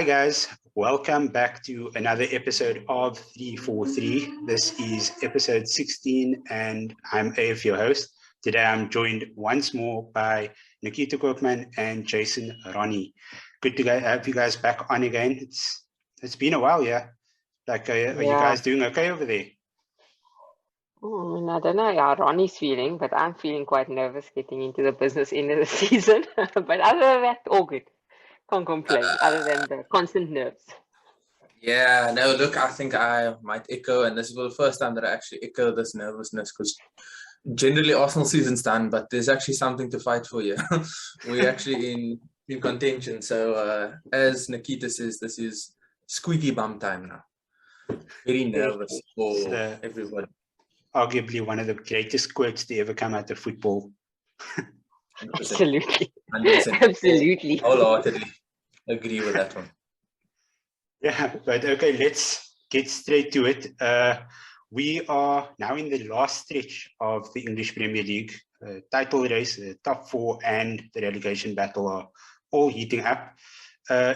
Hi guys, welcome back to another episode of 343. This is episode 16 and I'm AF, your host. Today I'm joined once more by Nikita and Jason Ronnie. Good to have you guys back on again. It's been a while, yeah? Are you guys doing okay over there? I don't know how Ronnie's feeling, but I'm feeling quite nervous getting into the business end of the season. But other than that, all good. Can't complain, other than the constant nerves. Yeah, no, look, I think I might echo, and this is the first time that I actually echo this nervousness, because generally Arsenal season's done, but there's actually something to fight for here. We're actually in contention. So as Nikita says, this is squeaky bum time now. Very nervous for everybody. Arguably one of the greatest quotes to ever come out of football. 100%. Absolutely. 100%. Absolutely. Wholeheartedly agree with that one. Yeah, but okay, let's get straight to it. We are now in the last stretch of the English Premier League. Title race, the top four and the relegation battle are all heating up.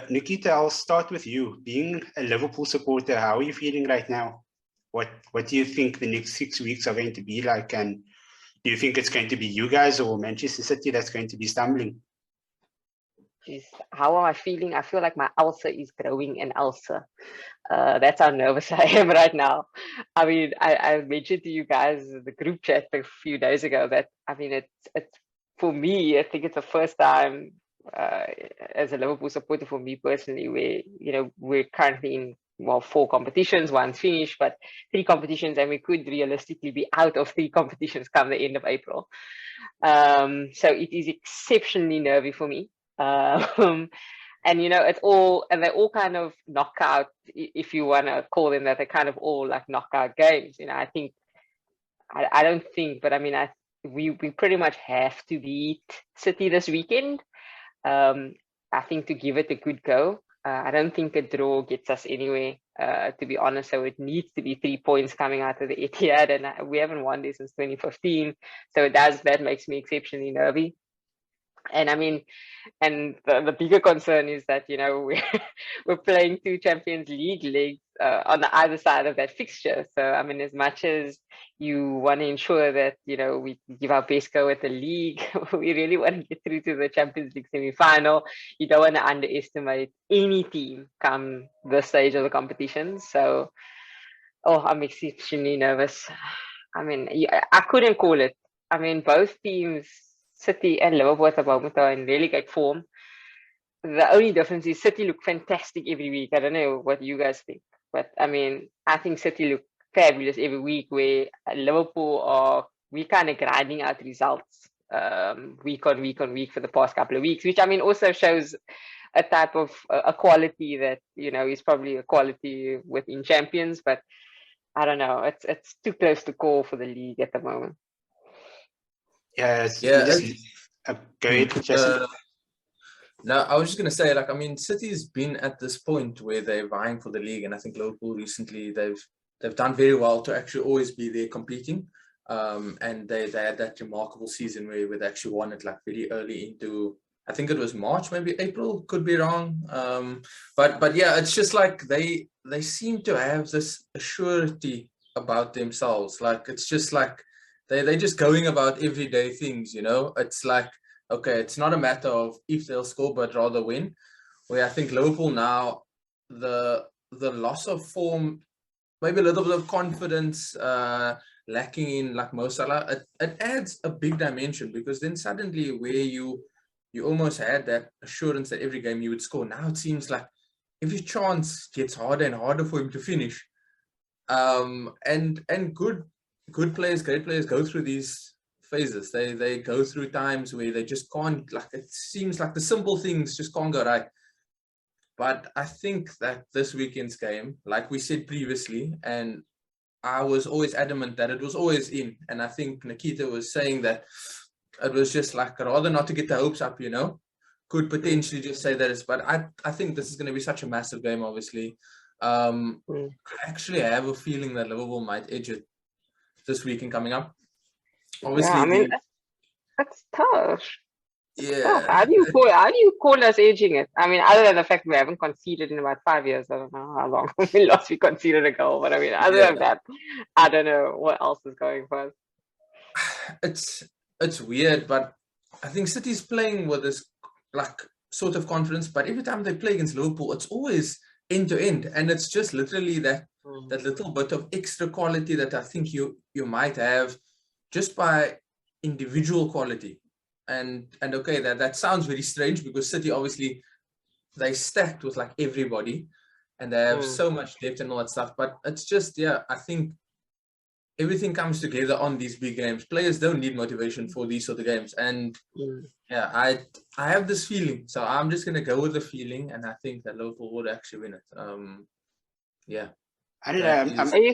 Nikita, I'll start with you. Being a Liverpool supporter, how are you feeling right now? What do you think the next 6 weeks are going to be like? And do you think it's going to be you guys or Manchester City that's going to be stumbling? Jeez, how am I feeling? I feel like my ulcer is growing an ulcer. That's how nervous I am right now. I mean, I mentioned to you guys the group chat a few days ago that, I mean, it's for me, I think it's the first time as a Liverpool supporter for me personally, where, you know, we're currently in, well, 4 competitions, one's finished, but 3 competitions, and we could realistically be out of 3 competitions come the end of April. So it is exceptionally nervy for me. And you know, they're all kind of knockout, if you want to call them that. They're kind of all like knockout games. You know, I don't think, but I mean, we pretty much have to beat City this weekend. I think to give it a good go. I don't think a draw gets us anywhere, to be honest. So it needs to be 3 points coming out of the Etihad, and we haven't won this since 2015. So that makes me exceptionally nervy. And I mean, and the bigger concern is that, you know, we're playing 2 Champions League leagues on the other side of that fixture. So I mean, as much as you want to ensure that, you know, we give our best go at the league, we really want to get through to the Champions League semi-final. You don't want to underestimate any team come this stage of the competition. So, I'm exceptionally nervous. I mean, I couldn't call it. I mean, both teams, City and Liverpool, at the moment are in really great form. The only difference is City look fantastic every week. I don't know what you guys think, but I mean, I think City look fabulous every week, where Liverpool we kind of grinding out results week on week for the past couple of weeks, which I mean also shows a type of a quality that, you know, is probably a quality within champions, but I don't know. It's too close to call for the league at the moment. Go ahead, Jason. No, I was just going to say, like, I mean, City's been at this point where they're vying for the league, and I think Liverpool recently, they've done very well to actually always be there competing. And they had that remarkable season where they actually won it like really early into, I think it was March, maybe April, could be wrong. But yeah, it's just like they seem to have this assurity about themselves. Like, it's just like they're just going about everyday things, you know. It's like, okay, it's not a matter of if they'll score, but rather win. Where I think Liverpool now, the loss of form, maybe a little bit of confidence lacking in like Mo Salah, it adds a big dimension, because then suddenly where you almost had that assurance that every game you would score, now it seems like every chance gets harder and harder for him to finish. And good players, great players go through these phases. They go through times where they just can't, like, it seems like the simple things just can't go right. But I think that this weekend's game, like we said previously, and I was always adamant that it was always in, and I think Nikita was saying that it was just like, rather not to get the hopes up, you know, could potentially just say that it's, but I think this is going to be such a massive game, obviously. I actually have a feeling that Liverpool might edge it this weekend coming up. Obviously, yeah, I mean, that's tough. Yeah. How do you call us edging it? I mean, other than the fact we haven't conceded in about 5 years. I don't know how long we conceded a goal, but I mean, other than that, I don't know what else is going for us. It's weird, but I think City's playing with this like sort of confidence, but every time they play against Liverpool, it's always end to end, and it's just literally that little bit of extra quality that I think you might have just by individual quality. And okay, that sounds very strange because City obviously they stacked with like everybody and they have so much depth and all that stuff, but it's just I think everything comes together on these big games. Players don't need motivation for these sort of games, and I have this feeling, so I'm just gonna go with the feeling, and I think that Liverpool would actually win it. I don't know.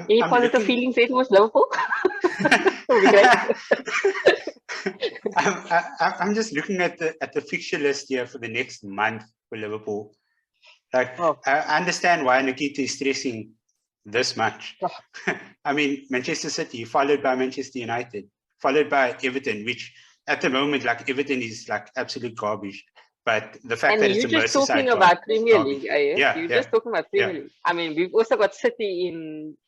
Any positive feelings it was Liverpool? I'm just looking at the fixture list here for the next month for Liverpool. Like, I understand why Nikita is stressing this much. I mean, Manchester City, followed by Manchester United, followed by Everton, which at the moment, like, Everton is like absolute garbage. But the fact that it's a Merseyside just talking about Premier League, you're just talking about Premier League. I mean, we've also got City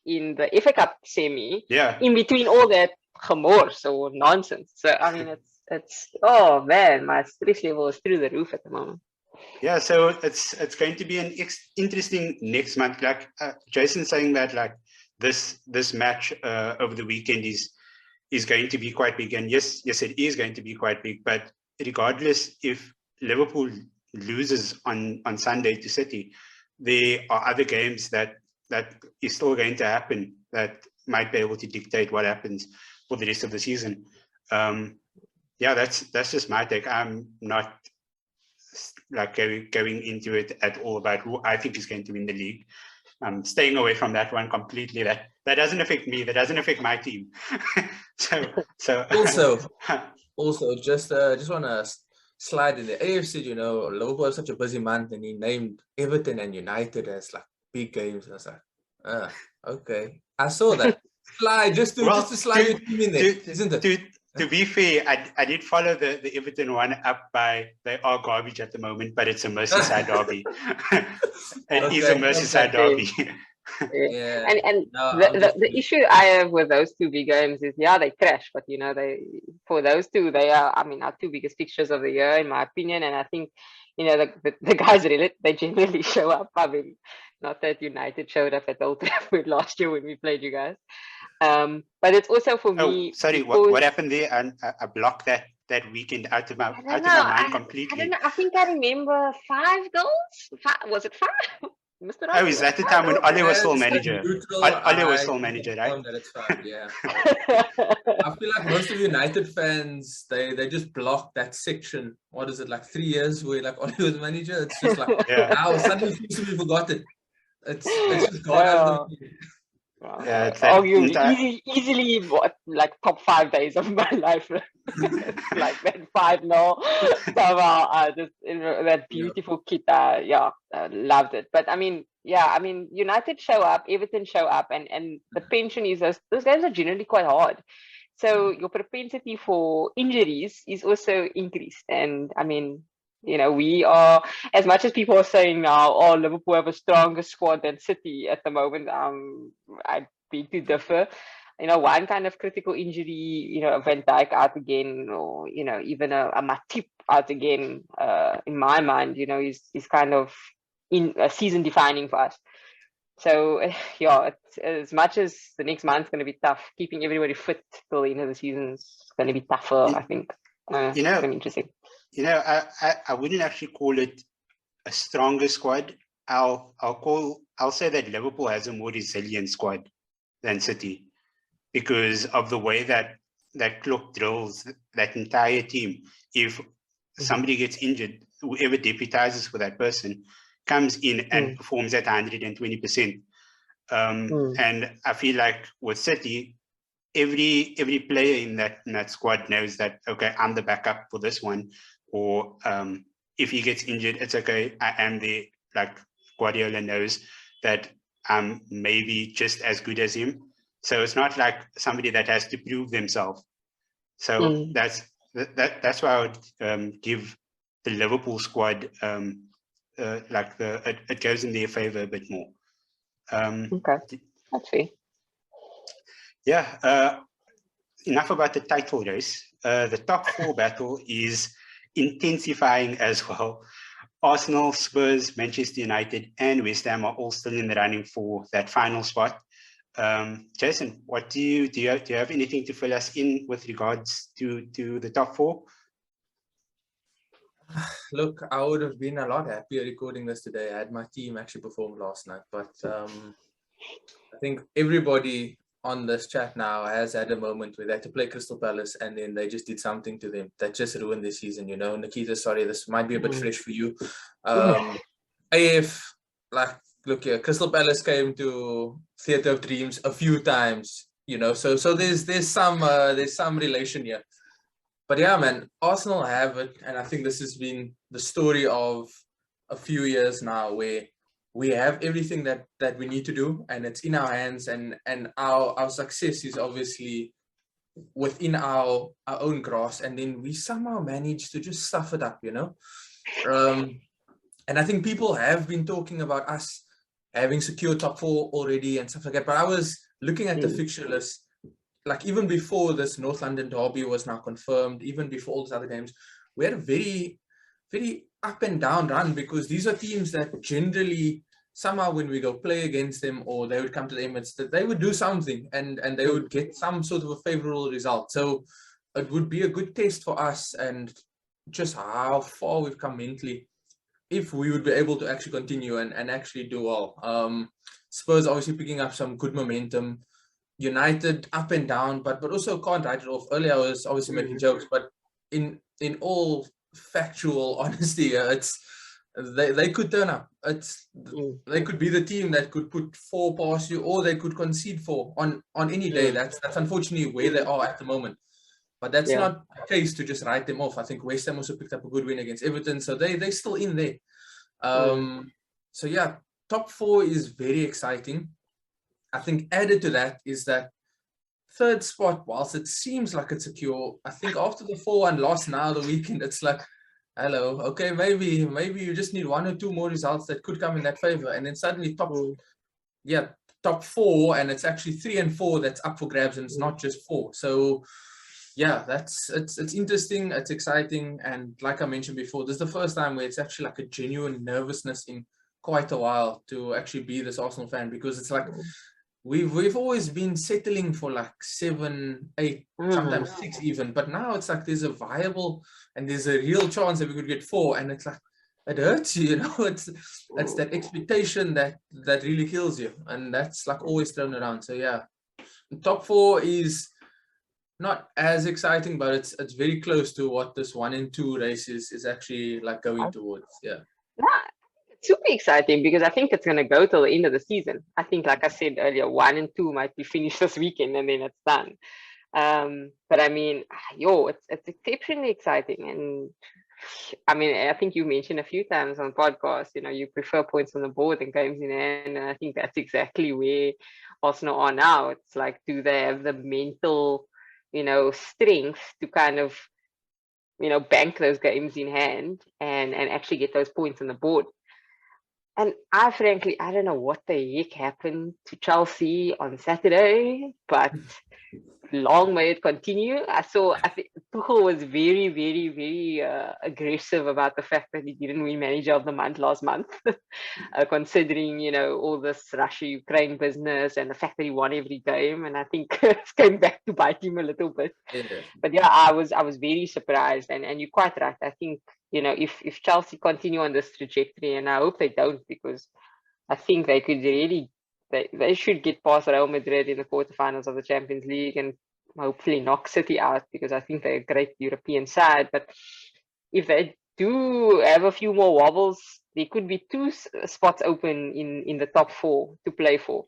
in the FA Cup semi. In between all that gemors or nonsense. So I mean, it's oh man, my stress level is through the roof at the moment. Yeah, so it's going to be an interesting next month. Like Jason saying that like this match over the weekend is going to be quite big, and yes, it is going to be quite big. But regardless, if Liverpool loses on Sunday to City, there are other games that is still going to happen that might be able to dictate what happens for the rest of the season. That's just my take. I'm not like going into it at all about who I think is going to win the league. I'm staying away from that one completely. That doesn't affect me. That doesn't affect my team. so also just want to slide in the AFC. You know, Liverpool has such a busy month, and he named Everton and United as like big games. And I was like, okay, I saw that slide just to slide your team in there, isn't it? To be fair, I did follow the Everton one up by they are garbage at the moment, but it's a Merseyside derby. It is a Merseyside derby. The issue I have with those two big games is they crash, but you know for those two they are our two biggest fixtures of the year in my opinion, and I think the guys they generally show up. I mean, not that United showed up at Old Trafford last year when we played you guys. But it's also for me. Sorry, what happened there? And I blocked that weekend out of my mind completely. I don't know. I think I remember 5 goals. Was it 5? Mr. Oh, is that the time when Ole was still manager? Ole was still manager, right? That it's 5, yeah. I feel like most of United fans they just block that section. What is it, like 3 years where like Ole was manager? It's just like now suddenly seems to be forgotten. It's just gone out of the Wow. Yeah, it's easily like top 5 days of my life. Like that 5-0 somehow. Just that beautiful kit. Loved it. But I mean, United show up, Everton show up, and the pension is those games are generally quite hard. So your propensity for injuries is also increased. And I mean, we are, as much as people are saying now, Liverpool have a stronger squad than City at the moment. I beg to differ. One kind of critical injury, Van Dijk out again, or even a Matip out again. In my mind, is kind of in season defining for us. So it's, as much as the next month's going to be tough, keeping everybody fit till the end of the season is going to be tougher. I think. It's going to be interesting. I wouldn't actually call it a stronger squad. I'll say that Liverpool has a more resilient squad than City because of the way that Klopp drills that entire team. If somebody gets injured, whoever deputizes for that person comes in and performs at 120%. And I feel like with City, every player in that squad knows that, okay, I'm the backup for this one. Or if he gets injured, it's okay. I am there. Like Guardiola knows that I'm maybe just as good as him. So it's not like somebody that has to prove themselves. So that's that's why I would give the Liverpool squad it goes in their favour a bit more. Okay, that's fair. Yeah. Enough about the title race. The top 4 battle is intensifying as well. Arsenal, Spurs, Manchester United, and West Ham are all still in the running for that final spot. Jason, what do you have anything to fill us in with regards to the top 4? Look, I would have been a lot happier recording this today. I had my team actually perform last night, but I think everybody on this chat now has had a moment where they had to play Crystal Palace and then they just did something to them that just ruined their season, you know. Nikita, sorry, this might be a bit fresh for you. AF, look here, Crystal Palace came to Theatre of Dreams a few times, you know, so there's some relation here. But yeah, man, Arsenal have it, and I think this has been the story of a few years now, where we have everything that we need to do, and it's in our hands, and our success is obviously within our own grasp, and then we somehow manage to just stuff it up, you know. And I think people have been talking about us having secured top 4 already and stuff like that. But I was looking at the fixture list, like even before this North London derby was now confirmed, even before all these other games, we had a very, very up and down run, because these are teams that generally somehow when we go play against them, or they would come to the Emirates, that they would do something and they would get some sort of a favorable result. So it would be a good test for us and just how far we've come mentally, if we would be able to actually continue and actually do well. Spurs obviously picking up some good momentum. United up and down, but also can't write it off. Earlier I was obviously making jokes, but in all factual honesty, it's they could turn up. They could be the team that could put 4 past you, or they could concede 4 on any day. That's unfortunately where they are at the moment. But that's not the case to just write them off. I think West Ham also picked up a good win against Everton, so they're still in there. So yeah, top 4 is very exciting. I think added to that is that 3rd spot, whilst it seems like it's secure, I think after the 4-1 loss now the weekend, it's like, hello, okay, maybe you just need 1 or 2 more results that could come in that favor, and then suddenly top 4, and it's actually 3 and 4 that's up for grabs, and it's not just 4. So yeah, it's interesting, it's exciting, and like I mentioned before, this is the first time where it's actually like a genuine nervousness in quite a while to actually be this Arsenal fan, because it's like we've always been settling for like 7, 8, sometimes 6 even, but now it's like there's a viable and there's a real chance that we could get 4, and it's like it hurts you, you know. It's that expectation that really kills you, and that's like always thrown around. So yeah, top 4 is not as exciting, but it's very close to what this 1 and 2 race is actually like going towards. Yeah. Super exciting, because I think it's going to go till the end of the season. I think, like I said earlier, 1 and 2 might be finished this weekend and then it's done. But I mean, it's exceptionally exciting. And I mean, I think you mentioned a few times on podcasts, you know, you prefer points on the board than games in hand. And I think that's exactly where Arsenal are now. It's like, do they have the mental, you know, strength to kind of, you know, bank those games in hand and actually get those points on the board? And I don't know what the heck happened to Chelsea on Saturday, but long may it continue. I think Tuchel was very, very, very aggressive about the fact that he didn't win Manager of the Month last month, considering, you know, all this Russia-Ukraine business and the fact that he won every game. And I think it's came back to bite him a little bit. But yeah, I was very surprised, and you're quite right. I think, you know, if Chelsea continue on this trajectory, and I hope they don't, because I think they could really, they should get past Real Madrid in the quarterfinals of the Champions League and hopefully knock City out, because I think they're a great European side. But if they do have a few more wobbles, there could be 2 spots open in the top 4 to play for.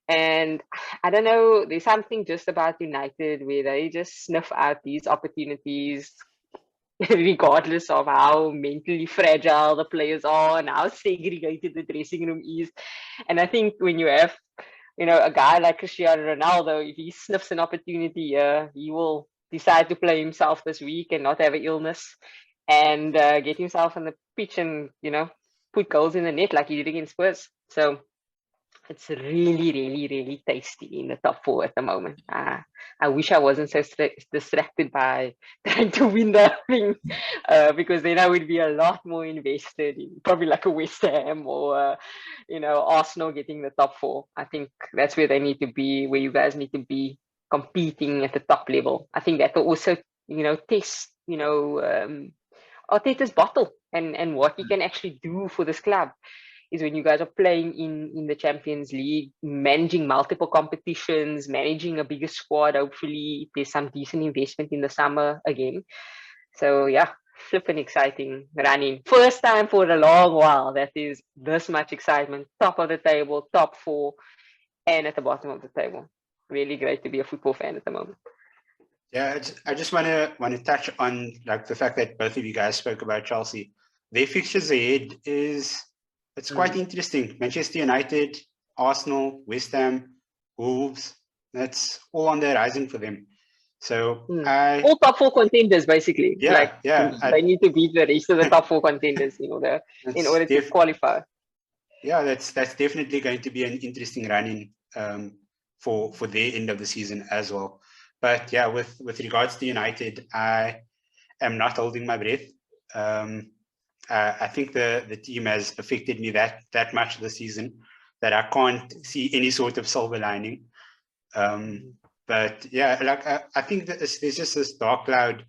And I don't know, there's something just about United where they just sniff out these opportunities, regardless of how mentally fragile the players are and how segregated the dressing room is. And I think when you have, you know, a guy like Cristiano Ronaldo, if he sniffs an opportunity, he will decide to play himself this week and not have an illness, and get himself on the pitch and, you know, put goals in the net like he did against Spurs. So it's really, really, really tasty in the top 4 at the moment. I wish I wasn't so distracted by trying to win the thing, because then I would be a lot more invested in probably like a West Ham or, you know, Arsenal getting the top 4. I think that's where they need to be, where you guys need to be competing at the top level. I think that will also, you know, test, you know, Arteta's bottle and what he can actually do for this club. Is when you guys are playing in the Champions League, managing multiple competitions, managing a bigger squad. Hopefully there's some decent investment in the summer again. So yeah, flipping exciting running. First time for a long while that is this much excitement. Top of the table, top 4, and at the bottom of the table. Really great to be a football fan at the moment. Yeah, I just want to touch on like the fact that both of you guys spoke about Chelsea. Their fixtures ahead it's quite interesting. Manchester United, Arsenal, West Ham, Wolves. That's all on the horizon for them. So all top 4 contenders basically. Yeah, like, yeah. They need to beat the rest of the top 4 contenders, you know, in order to qualify. Yeah, that's definitely going to be an interesting run-in for their end of the season as well. But yeah, with regards to United, I am not holding my breath. I think the team has affected me that much this season that I can't see any sort of silver lining. But yeah, like I think that there's just this dark cloud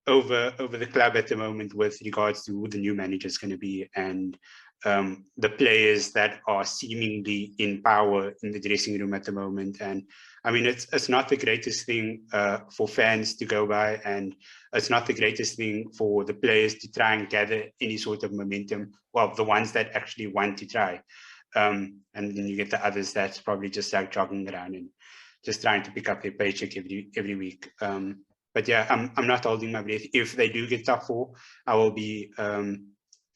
over the club at the moment with regards to who the new manager is going to be and the players that are seemingly in power in the dressing room at the moment. And I mean, it's not the greatest thing for fans to go by, and it's not the greatest thing for the players to try and gather any sort of momentum. Well, the ones that actually want to try. And then you get the others that's probably just like jogging around and just trying to pick up their paycheck every week. But yeah, I'm not holding my breath. If they do get top 4, I will be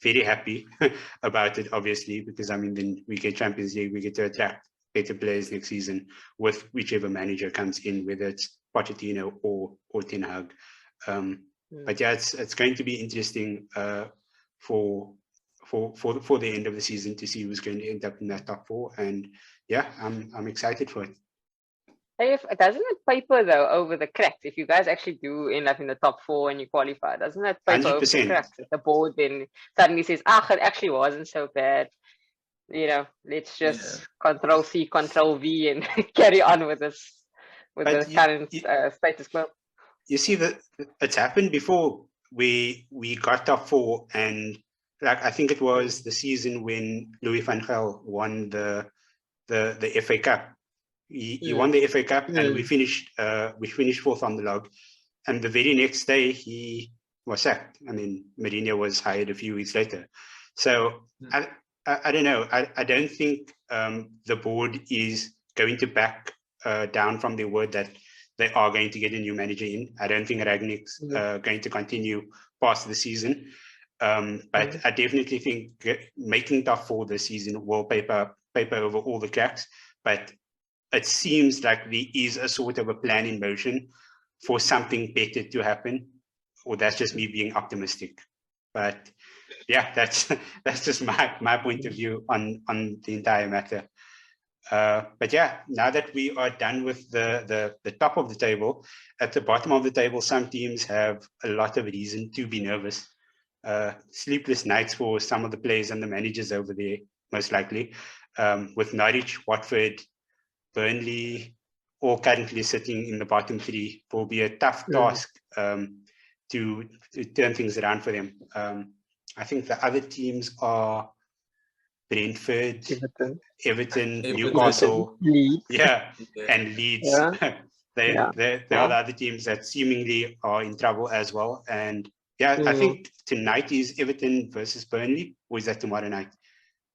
very happy about it, obviously, because I mean, then we get Champions League, we get to attract better players next season with whichever manager comes in, whether it's Pochettino or Ten Hag. But yeah, it's going to be interesting for the end of the season to see who's going to end up in that top 4. And yeah, I'm excited for it. Doesn't it paper though over the cracks if you guys actually do end up in the top 4 and you qualify? Doesn't that paper 100%. over the cracks if the board then suddenly says, it actually wasn't so bad, you know, let's just Control C, Control V and carry on with this the current status quo. You see that it's happened before. We got top 4, and like I think it was the season when Louis van Gaal won the FA Cup. He won the FA Cup, and we finished 4th on the log. And the very next day, he was sacked. I mean, Mourinho was hired a few weeks later. So I don't know. I don't think the board is going to back down from their word that they are going to get a new manager in. I don't think Ragnick's going to continue past the season. But I definitely think making top 4 this season will paper over all the cracks. But it seems like there is a sort of a plan in motion for something better to happen, or that's just me being optimistic. But yeah, that's just my point of view on the entire matter. But yeah, now that we are done with the top of the table, at the bottom of the table, some teams have a lot of reason to be nervous. Sleepless nights for some of the players and the managers over there, most likely, with Norwich, Watford, Burnley, all currently sitting in the bottom 3. Will be a tough task to turn things around for them. I think the other teams are Brentford, Everton, Newcastle, Leeds. And Leeds. They are the other teams that seemingly are in trouble as well. And I think tonight is Everton versus Burnley, or is that tomorrow night?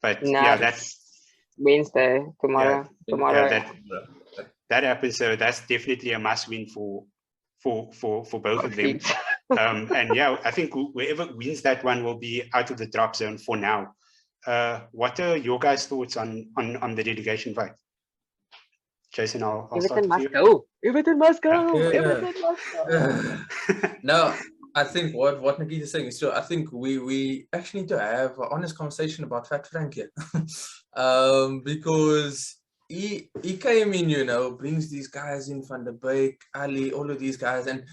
But that's Wednesday, tomorrow. That happens. So that's definitely a must win for both of them. And I think whoever wins that one will be out of the drop zone for now. What are your guys' thoughts on the relegation fight? Jason, I'll start Everton with must you. go. Everton must go. Yeah. Everton must go. No, I think what Nikita is saying is true. I think we actually need to have an honest conversation about Fat Frank here. Because he came in, you know, brings these guys in, Van der Beek, Ali, all of these guys, and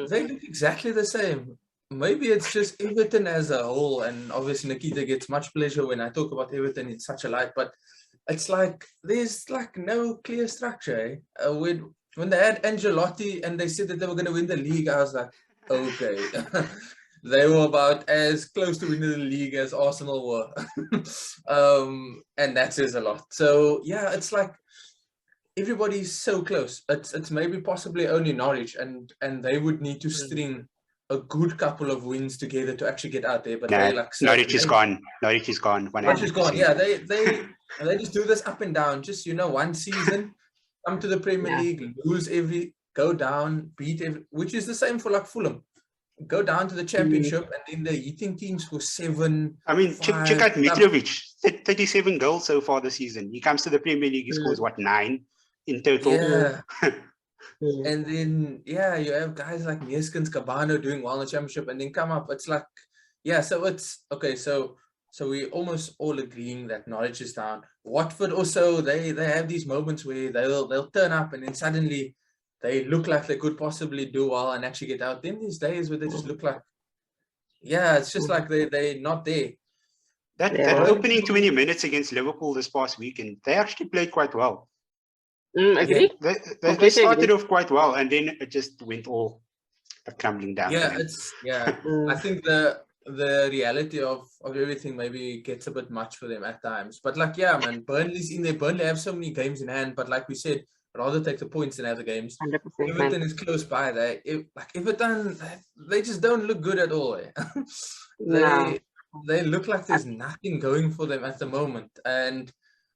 they look exactly the same. Maybe it's just Everton as a whole, and obviously Nikita gets much pleasure when I talk about Everton in such a light, but it's like there's like no clear structure. When they had Ancelotti and they said that they were going to win the league, I was like, okay. They were about as close to winning the league as Arsenal were. And that says a lot. So yeah, it's like everybody's so close. It's maybe possibly only Norwich, and they would need to string a good couple of wins together to actually get out there. But they like Norwich is gone. Norwich is gone. Norwich is gone. Yeah, they just do this up and down. Just, you know, one season, come to the Premier League, lose go down, beat which is the same for like Fulham. Go down to the Championship, and then they're hitting teams for 7. I mean, check out Mitrovic. 37 goals so far this season. He comes to the Premier League, he scores what, 9 in total? Yeah. And then you have guys like Neeskens, Cabano doing well in the Championship, and then come up. It's like, so it's okay. So we almost all agreeing that Norwich is down. Watford also, they have these moments where they'll turn up, and then suddenly they look like they could possibly do well and actually get out. Then these days where they just look like, it's just like they're not there. That opening 20 minutes against Liverpool this past weekend, they actually played quite well. Agreed. They started off quite well, and then it just went all crumbling down. I think the reality of everything maybe gets a bit much for them at times. But like, man, Burnley's in there. Burnley have so many games in hand, but like we said, rather take the points than have the games. 100%, Everton is close by. Everton, they just don't look good at all. They look like there's nothing going for them at the moment. And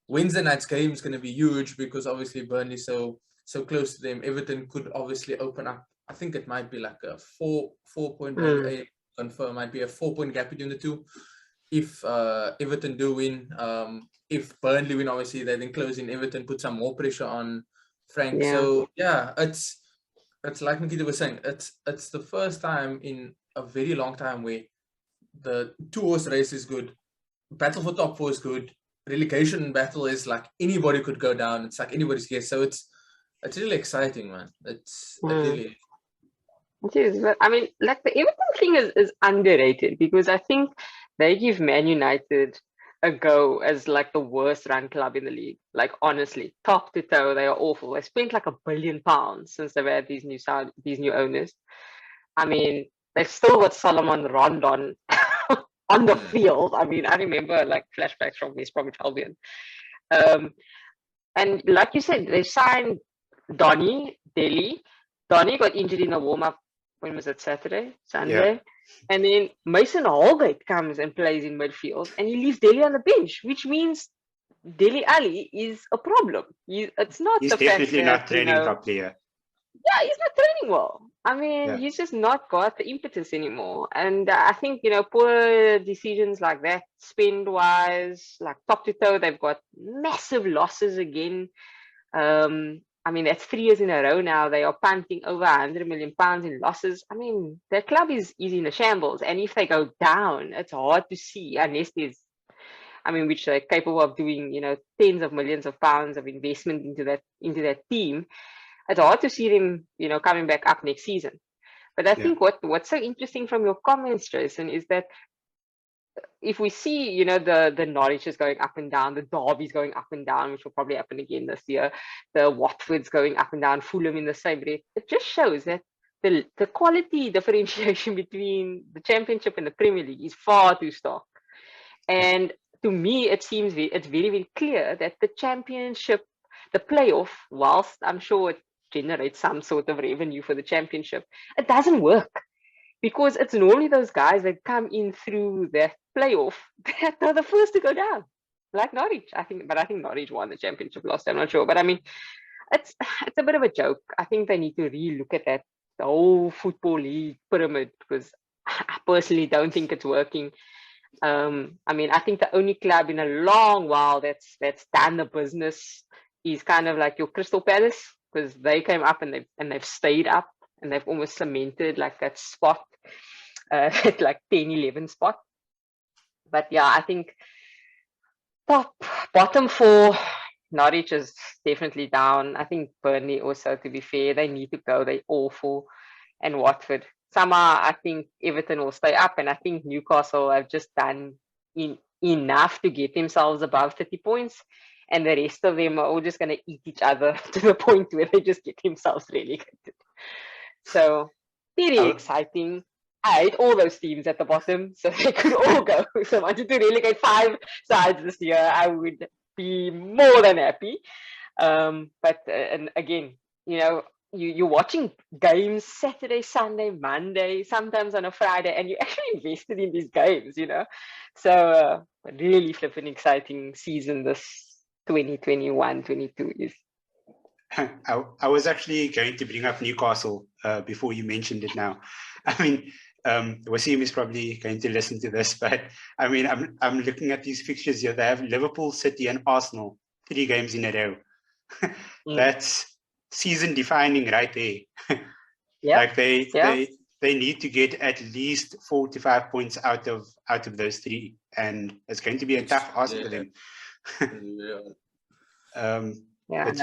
Wednesday night's game is going to be huge because obviously Burnley's so close to them. Everton could obviously open up. I think it might be like a 4-point, confirm, might be a 4-point gap between the two. If Everton do win, if Burnley win, obviously they then close in. Everton put some more pressure on Frank. So it's like Nikita was saying, it's the first time in a very long time where the 2-horse race is good, battle for top 4 is good, relegation battle is like anybody could go down. It's like anybody's guess. So it's really exciting, man. It really is. But I mean, like the Everton thing is underrated because I think they give Man United a go as like the worst run club in the league. Like honestly, top to toe, they are awful. They spent like £1 billion since they've had these new owners. I mean, they've still got Solomon Rondon on the field. I mean, I remember like flashbacks from West Bromwich Albion. And like you said, they signed Donny Daly. Donny got injured in the warm-up. When was it? Sunday? Yeah. And then Mason Holgate comes and plays in midfield, and he leaves Daly on the bench, which means Dele Alli is a problem. It's not he's the definitely fact not that, training properly. Yeah, he's not training well. I mean, he's just not got the impetus anymore. And I think, poor decisions like that, spend-wise, like top to toe, they've got massive losses again. I mean, that's 3 years in a row now. They are punting over £100 million in losses. I mean, their club is in a shambles. And if they go down, it's hard to see unless there's, which they're capable of doing, tens of millions of pounds of investment into that team. It's hard to see them, coming back up next season. But I think what's so interesting from your comments, Jason, is that if we see, the Norwich is going up and down, the Derby's going up and down, which will probably happen again this year, the Watford's going up and down, Fulham in the same rate, it just shows that the quality differentiation between the Championship and the Premier League is far too stark. And to me, it seems it's very, very clear that the Championship, the playoff, whilst I'm sure it generates some sort of revenue for the Championship, it doesn't work. Because it's normally those guys that come in through that playoff that are the first to go down, like Norwich. I think Norwich won the Championship last time. I'm not sure, but I mean, it's a bit of a joke. I think they need to re-look at the whole football league pyramid because I personally don't think it's working. I think the only club in a long while that's done the business is kind of like your Crystal Palace, because they came up and they've stayed up and they've almost cemented like that spot, like 10-11 spot. But yeah, I think bottom 4, Norwich is definitely down. I think Burnley also, to be fair, they need to go. They're awful. And Watford. Somehow, I think Everton will stay up, and I think Newcastle have just done enough to get themselves above 30 points. And the rest of them are all just going to eat each other to the point where they just get themselves relegated. So, very exciting. I hate all those teams at the bottom, so they could all go. So, I wanted to relegate 5 sides this year. I would be more than happy. But and again, you know, you're watching games Saturday, Sunday, Monday, sometimes on a Friday, and you're actually invested in these games, you know. So really flipping exciting season this 2021-22 is. I was actually going to bring up Newcastle before you mentioned it now. I mean, Wasim is probably going to listen to this, but I mean, I'm looking at these fixtures here. They have Liverpool, City, and Arsenal, 3 games in a row. That's season defining right there. Yeah. Like they need to get at least 4 to 5 points out of those 3, and it's going to be a tough ask for them. But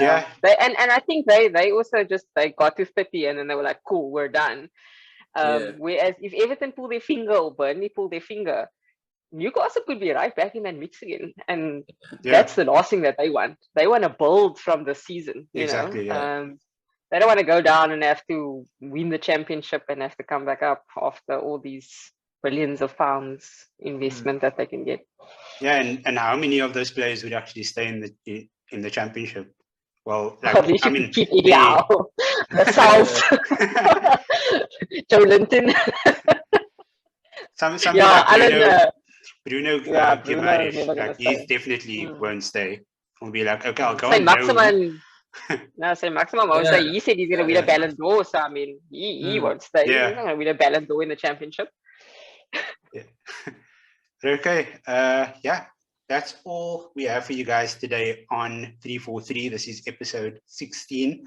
yeah, and I think they also just they got to 30 and then they were like, cool, we're done. Whereas if Everton pull their finger or Burnley pull their finger, Newcastle could be right back in that mix again, and that's the last thing that they want. They want to build from the season, you know. They don't want to go down and have to win the championship and have to come back up after all these billions of pounds investment that they can get. Yeah, and how many of those players would actually stay in the championship? Well, like, at least you can keep Ideal, the South, Joe Linton. Something like Bruno Guimaraes, like he definitely won't stay. He'll be like, okay, I'll go on loan. Maximum. I would say he said he's going to win a Ballon d'Or. So I mean, he won't stay. He's not going to win a Ballon d'Or in the championship. Okay. That's all we have for you guys today on 343. This is episode 16.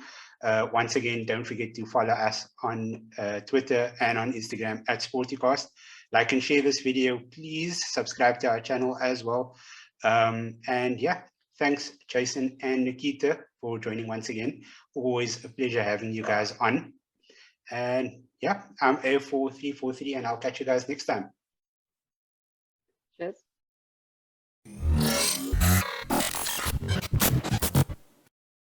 Once again, don't forget to follow us on Twitter and on Instagram at Sportycast. Like and share this video. Please subscribe to our channel as well. And yeah, thanks Jason and Nikita for joining once again. Always a pleasure having you guys on. And yeah, I'm 3FOUR3, and I'll catch you guys next time.